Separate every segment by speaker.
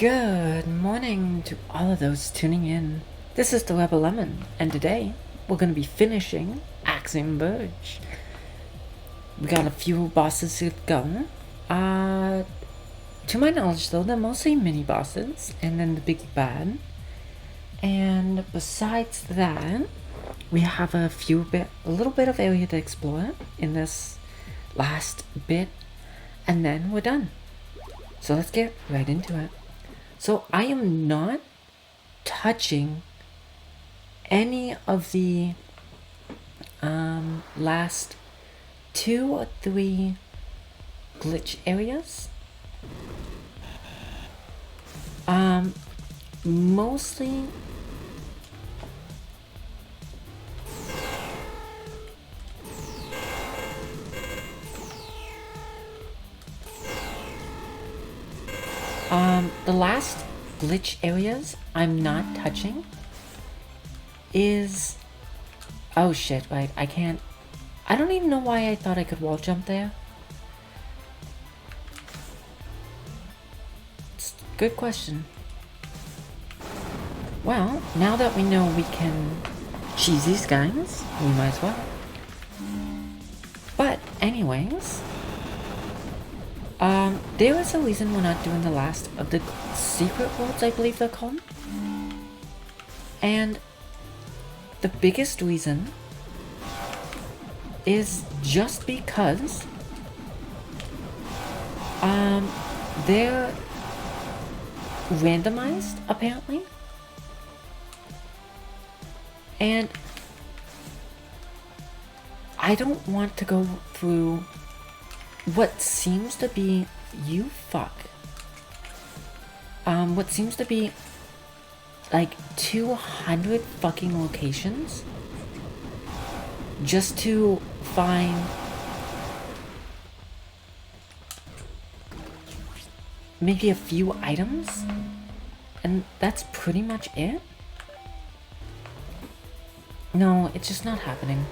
Speaker 1: Good morning to all of those tuning in. This is the Rebel Lemon, and today we're going to be finishing Axiom Verge. We got a few bosses to go. To my knowledge though, they're mostly mini bosses, and then the big bad. And besides that, we have a little bit of area to explore in this last bit, and then we're done. So let's get right into it. So I am not touching any of the last 2 or 3 glitch areas. Mostly the last glitch areas I'm not touching is... Oh shit, right, I don't even know why I thought I could wall jump there. It's a good question. Well, now that we know we can cheese these guys, we might as well. But anyways, there is a reason we're not doing the last of the secret worlds, I believe they're called. And the biggest reason is just because they're randomized, apparently. And I don't want to go through what seems to be what seems to be like 200 fucking locations just to find maybe a few items, and that's pretty much it. No, it's just not happening.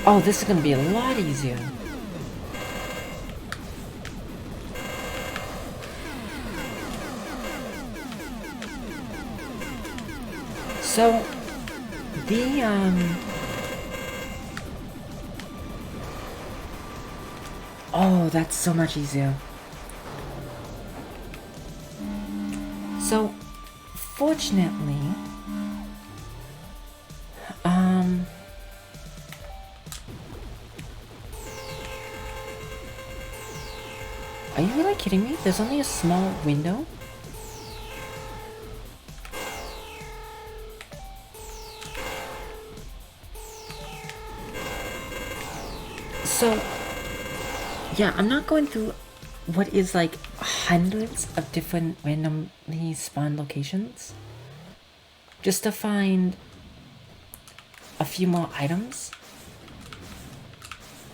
Speaker 1: Oh, this is gonna be a lot easier. So, oh, that's so much easier. So, fortunately, are you really kidding me? There's only a small window? So, yeah, I'm not going through what is like hundreds of different randomly spawned locations just to find a few more items.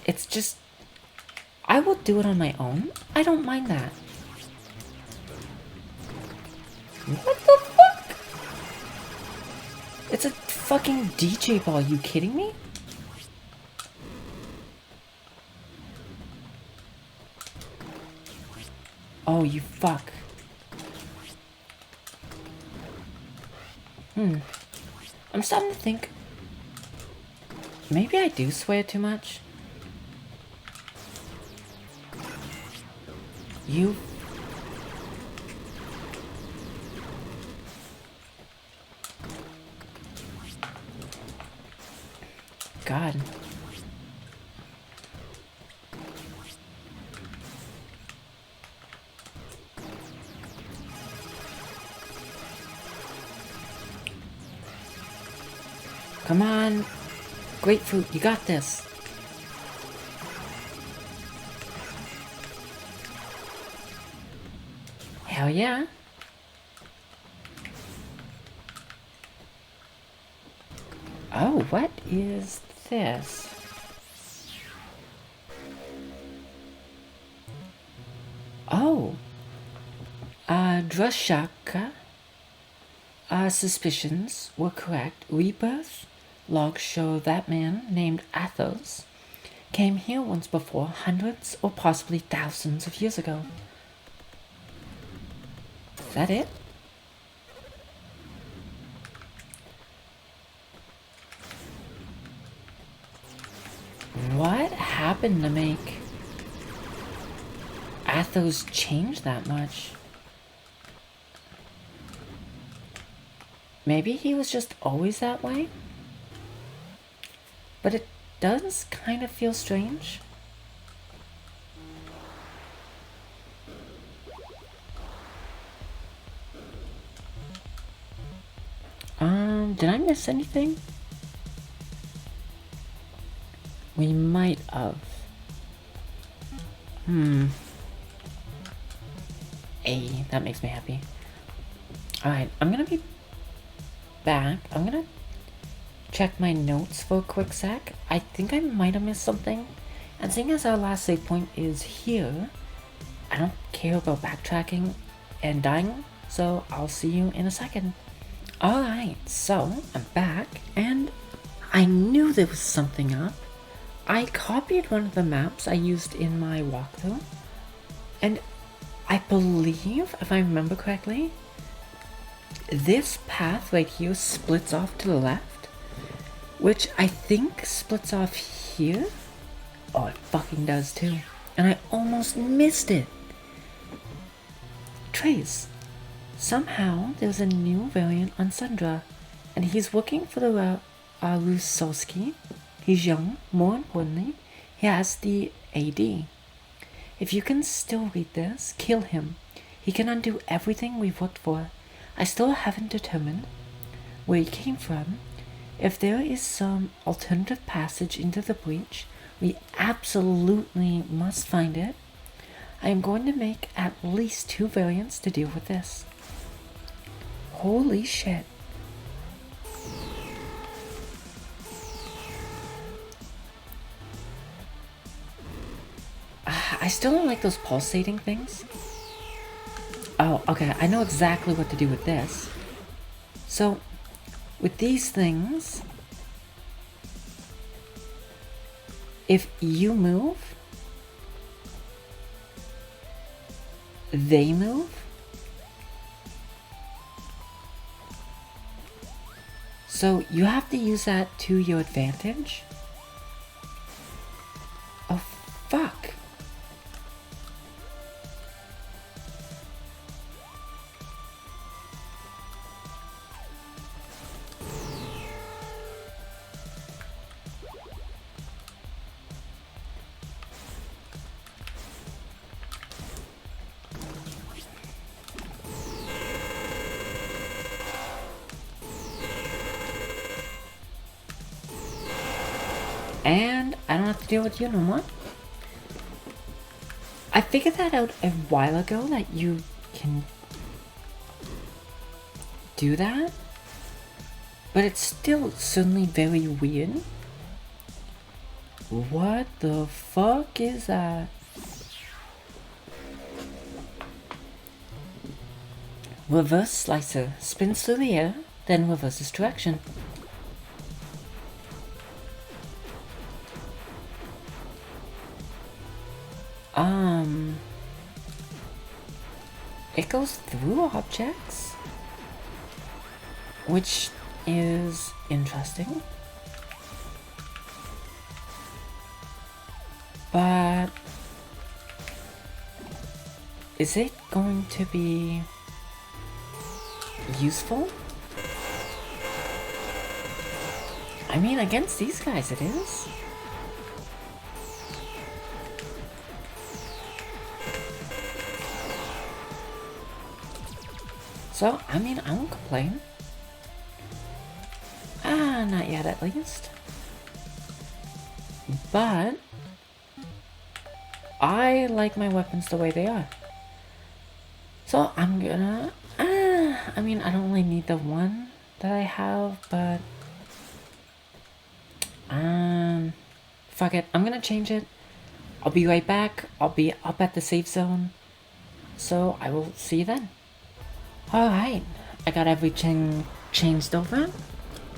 Speaker 1: It's just, I will do it on my own. I don't mind that. What the fuck? It's a fucking DJ ball, you kidding me? Oh, you fuck. I'm starting to think maybe I do swear too much. You... God. Come on. Grapefruit, you got this. Hell yeah. Oh, what is this? Oh, Drashaka. Our suspicions were correct. Rebirth logs show that man named Athos came here once before, hundreds or possibly thousands of years ago. Is that it? What happened to make Athos change that much? Maybe he was just always that way? But it does kind of feel strange. Did I miss anything? We might have. That makes me happy. Alright, I'm gonna be back. I'm gonna check my notes for a quick sec. I think I might have missed something. And seeing as our last save point is here, I don't care about backtracking and dying, so I'll see you in a second. Alright, so I'm back, and I knew there was something up. I copied one of the maps I used in my walkthrough, and I believe, if I remember correctly, this path right here splits off to the left, which I think splits off here. Oh, it fucking does too. And I almost missed it. Trace. Somehow there's a new variant on Sundra, and he's working for the Rusowski. He's young, more importantly, he has the AD. If you can still read this, kill him. He can undo everything we've worked for. I still haven't determined where he came from. If there is some alternative passage into the breach, we absolutely must find it. I am going to make at least 2 variants to deal with this. Holy shit. I still don't like those pulsating things. Oh, okay, I know exactly what to do with this. So, with these things, if you move, they move. So you have to use that to your advantage. Oh, fuck. And I don't have to deal with you no more. I figured that out a while ago, that you can do that. But it's still certainly very weird. What the fuck is that? Reverse slicer. Spins through the air, then reverses direction. It goes through objects, which is interesting. But is it going to be useful? I mean, against these guys it is. So, I mean, I won't complain. Not yet at least. But I like my weapons the way they are. So I'm gonna... I mean, I don't really need the one that I have, but Fuck it. I'm gonna change it. I'll be right back. I'll be up at the safe zone. So I will see you then. Alright. I got everything changed over.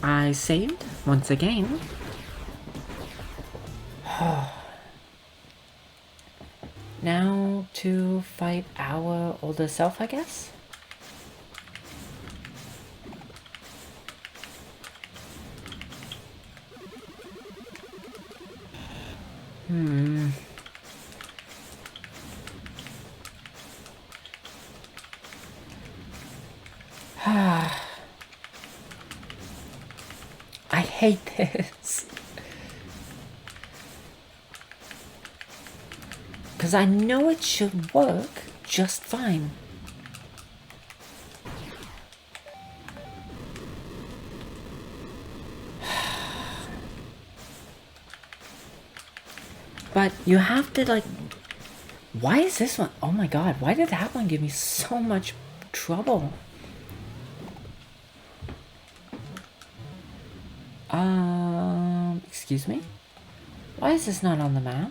Speaker 1: I saved once again. Now to fight our older self, I guess? I hate this. Because I know it should work just fine. But you have to like... Why is this one? Oh my god, why did that one give me so much trouble? Excuse me? Why is this not on the map?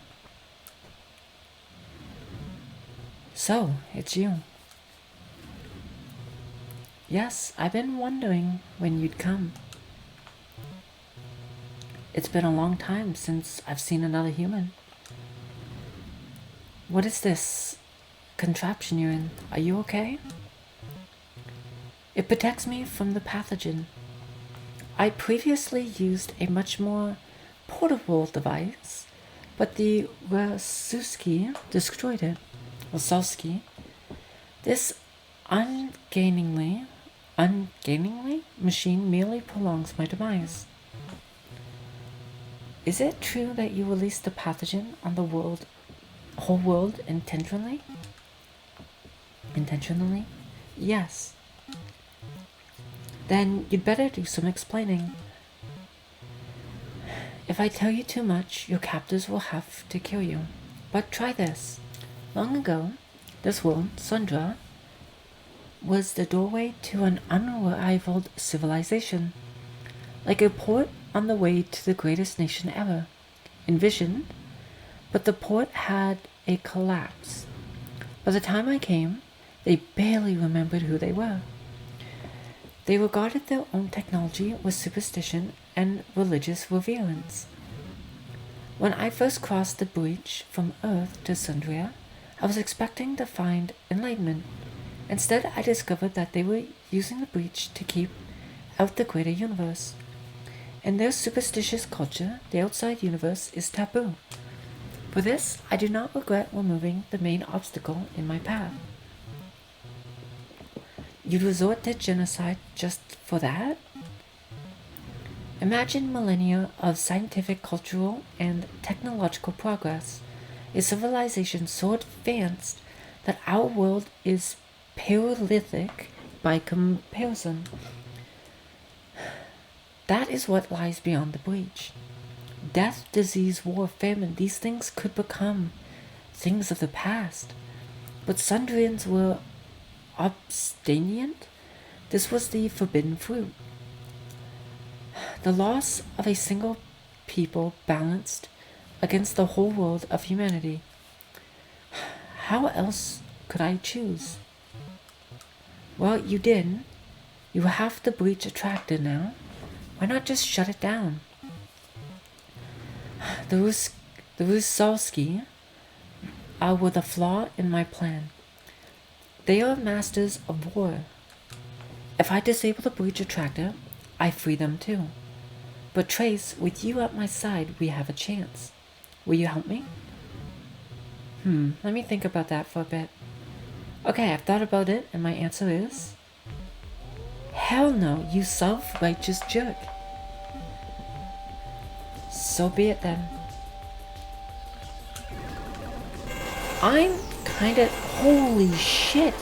Speaker 1: So, it's you. Yes, I've been wondering when you'd come. It's been a long time since I've seen another human. What is this contraption you're in? Are you okay? It protects me from the pathogen. I previously used a much more portable device, but the Wasuski destroyed it. Wasowski. This ungainingly machine merely prolongs my demise. Is it true that you released the pathogen on the whole world intentionally? Intentionally? Yes. Then you'd better do some explaining. If I tell you too much, your captors will have to kill you. But try this. Long ago, this world, Sundra, was the doorway to an unrivaled civilization. Like a port on the way to the greatest nation ever, envisioned, but the port had a collapse. By the time I came, they barely remembered who they were. They regarded their own technology with superstition and religious reverence. When I first crossed the breach from Earth to Sundria, I was expecting to find enlightenment. Instead, I discovered that they were using the breach to keep out the greater universe. In their superstitious culture, the outside universe is taboo. For this, I do not regret removing the main obstacle in my path. You'd resort to genocide just for that? Imagine millennia of scientific, cultural, and technological progress, a civilization so advanced that our world is Paleolithic by comparison. That is what lies beyond the breach. Death, disease, war, famine, these things could become things of the past. But Sundrians were abstinent. This was the forbidden fruit. The loss of a single people balanced against the whole world of humanity. How else could I choose? Well, you did. You have the breach attracted now. Why not just shut it down? The Rusalski were the flaw in my plan. They are masters of war. If I disable the breach attractor, I free them too. But Trace, with you at my side, we have a chance. Will you help me? Let me think about that for a bit. Okay, I've thought about it, and my answer is... Hell no, you self-righteous jerk. So be it then. I'm kinda... Holy shit!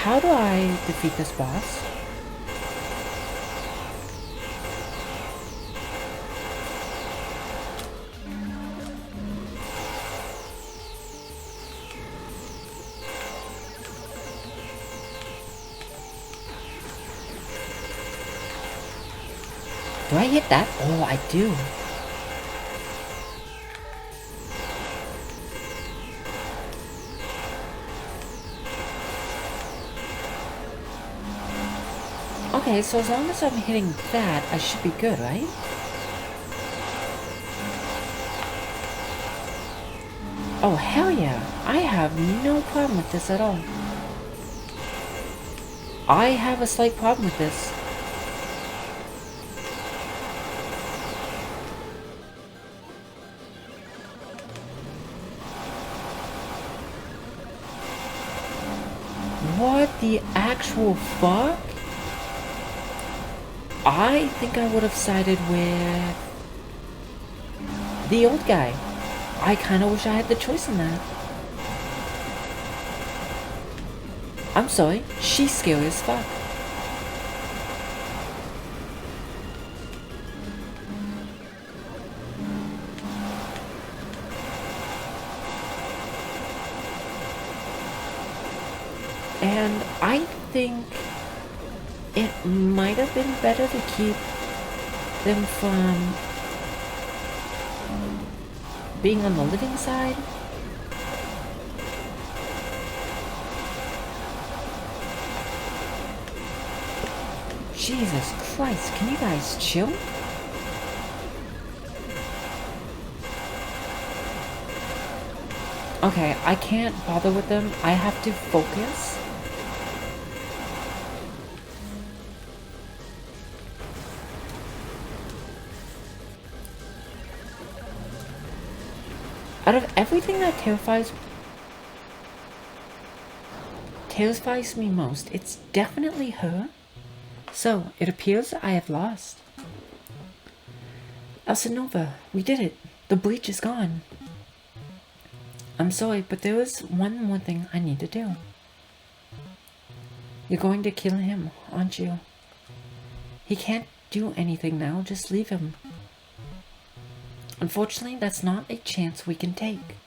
Speaker 1: How do I defeat this boss? Do I hit that? Oh, I do. Okay, so as long as I'm hitting that, I should be good, right? Oh, hell yeah. I have no problem with this at all. I have a slight problem with this. What the actual fuck? I think I would have sided with the old guy. I kinda wish I had the choice in that. I'm sorry, she's scary as fuck. And I think it might have been better to keep them from being on the living side. Jesus Christ, can you guys chill? Okay, I can't bother with them. I have to focus. Out of everything that terrifies me most, it's definitely her. So, it appears I have lost. Elsinova, we did it. The breach is gone. I'm sorry, but there is one more thing I need to do. You're going to kill him, aren't you? He can't do anything now, just leave him. Unfortunately, that's not a chance we can take.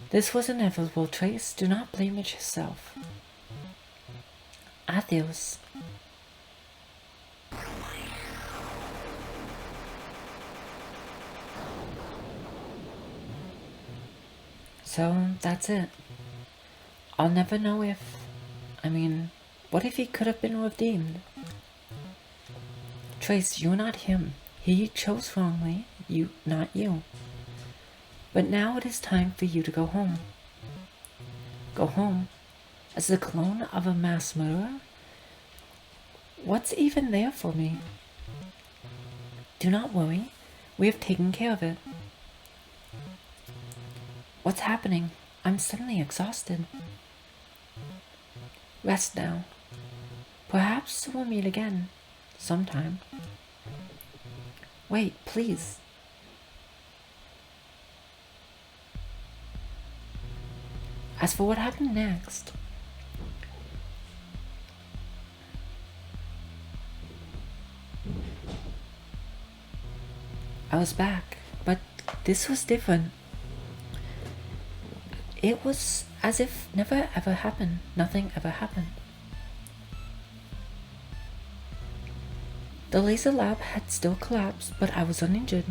Speaker 1: This was inevitable, Trace. Do not blame it yourself. Adios. So, that's it. I'll never know if... what if he could have been redeemed? Trace, you're not him. He chose wrongly, not you. But now it is time for you to go home. Go home? As the clone of a mass murderer? What's even there for me? Do not worry. We have taken care of it. What's happening? I'm suddenly exhausted. Rest now. Perhaps we'll meet again. Sometime. Wait, please. As for what happened next, I was back, but this was different. It was as if nothing ever happened. The laser lab had still collapsed, but I was uninjured,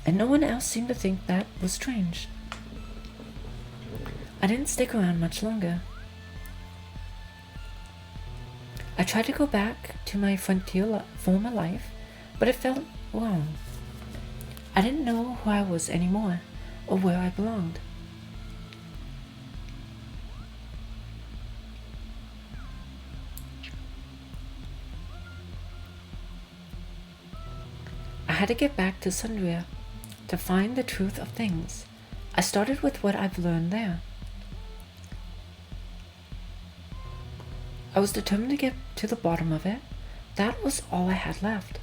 Speaker 1: and no one else seemed to think that was strange. I didn't stick around much longer. I tried to go back to my former life, but it felt wrong. I didn't know who I was anymore, or where I belonged. I had to get back to Sundria to find the truth of things. I started with what I've learned there. I was determined to get to the bottom of it. That was all I had left.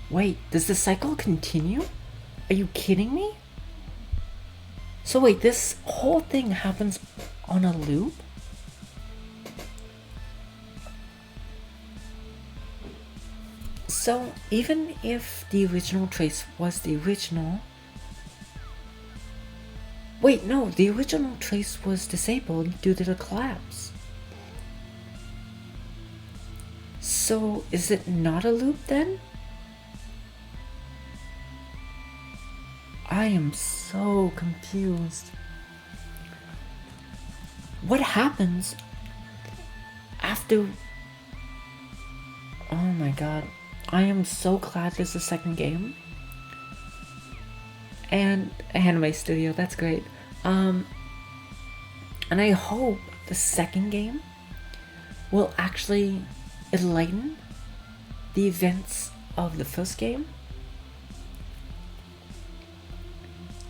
Speaker 1: Wait, does the cycle continue? Are you kidding me? So wait, this whole thing happens on a loop? So, even if the original Trace was the original, Wait, no, the original trace was disabled due to the collapse. So, is it not a loop then? I am so confused. What happens after... Oh my god. I am so glad there's a second game. And anime studio, that's great. And I hope the second game will actually enlighten the events of the first game.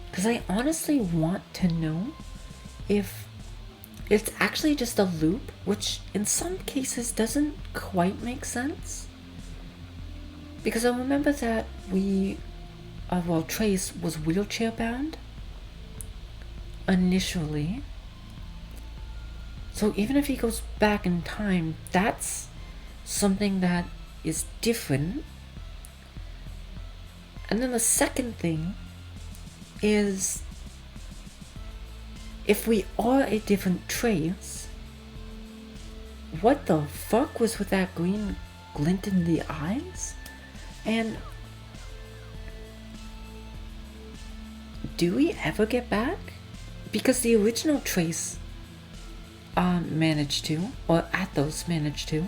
Speaker 1: Because I honestly want to know if it's actually just a loop, which in some cases doesn't quite make sense. Because I remember that Trace was wheelchair bound initially. So even if he goes back in time, that's something that is different. And then the second thing is, if we are a different Trace, what the fuck was with that green glint in the eyes? And do we ever get back? Because the original Trace managed to, or Athos managed to.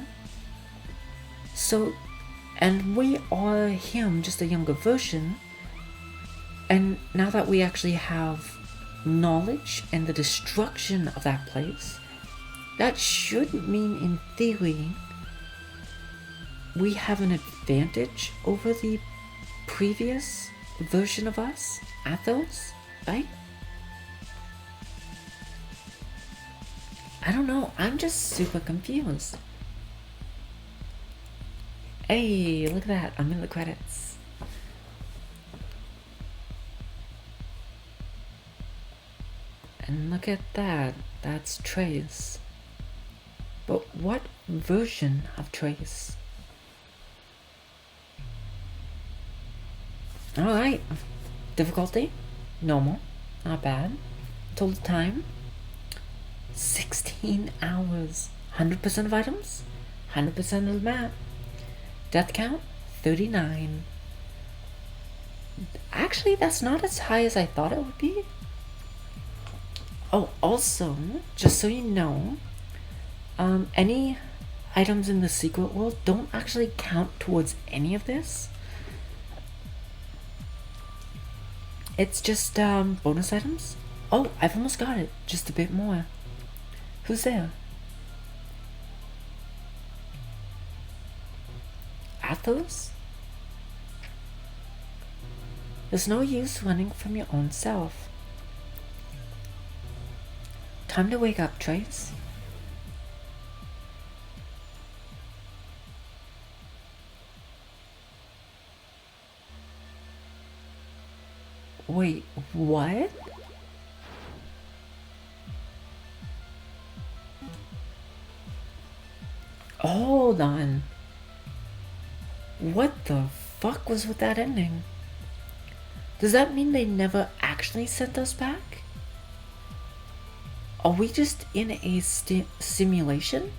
Speaker 1: So, and we are him, just a younger version. And now that we actually have knowledge and the destruction of that place, that should mean, in theory, we have an advantage over the previous version of us, Athos, right? I don't know, I'm just super confused. Hey, look at that, I'm in the credits. And look at that, that's Trace. But what version of Trace? Alright, difficulty, normal, not bad. Total time, 16 hours. 100% of items, 100% of the map. Death count, 39. Actually, that's not as high as I thought it would be. Oh, also, just so you know, any items in the secret world don't actually count towards any of this. It's just bonus items. Oh, I've almost got it. Just a bit more. Who's there? Athos? There's no use running from your own self. Time to wake up, Trace. Wait, what? Hold on. What the fuck was with that ending? Does that mean they never actually sent us back? Are we just in a simulation?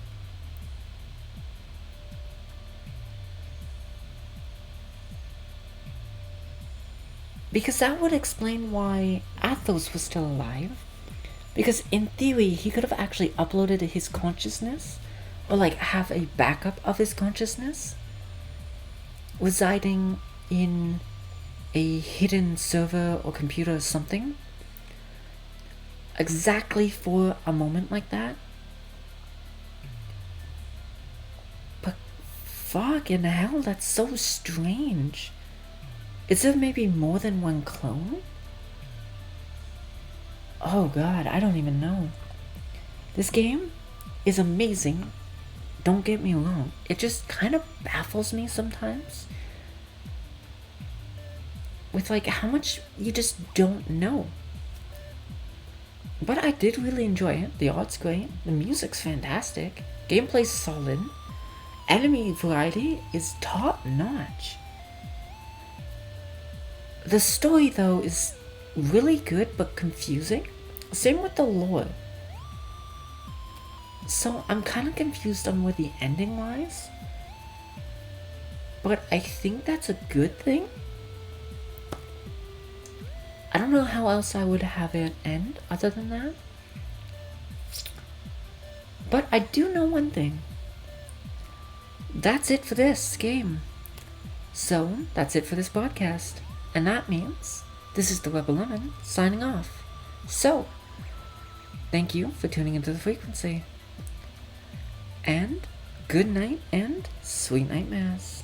Speaker 1: Because that would explain why Athos was still alive. Because in theory, he could have actually uploaded his consciousness, or like have a backup of his consciousness, residing in a hidden server or computer or something, exactly for a moment like that. But fucking hell, that's so strange. Is there maybe more than one clone? Oh god, I don't even know. This game is amazing, don't get me wrong. It just kind of baffles me sometimes with like how much you just don't know. But I did really enjoy it. The art's great, the music's fantastic, gameplay's solid, enemy variety is top notch. The story though is really good but confusing. Same with the lore. So I'm kind of confused on where the ending lies. But I think that's a good thing. I don't know how else I would have it end other than that. But I do know one thing. That's it for this game. So, that's it for this podcast. And that means this is the Rebel Lemon signing off. So, thank you for tuning into the frequency. And good night and sweet nightmares.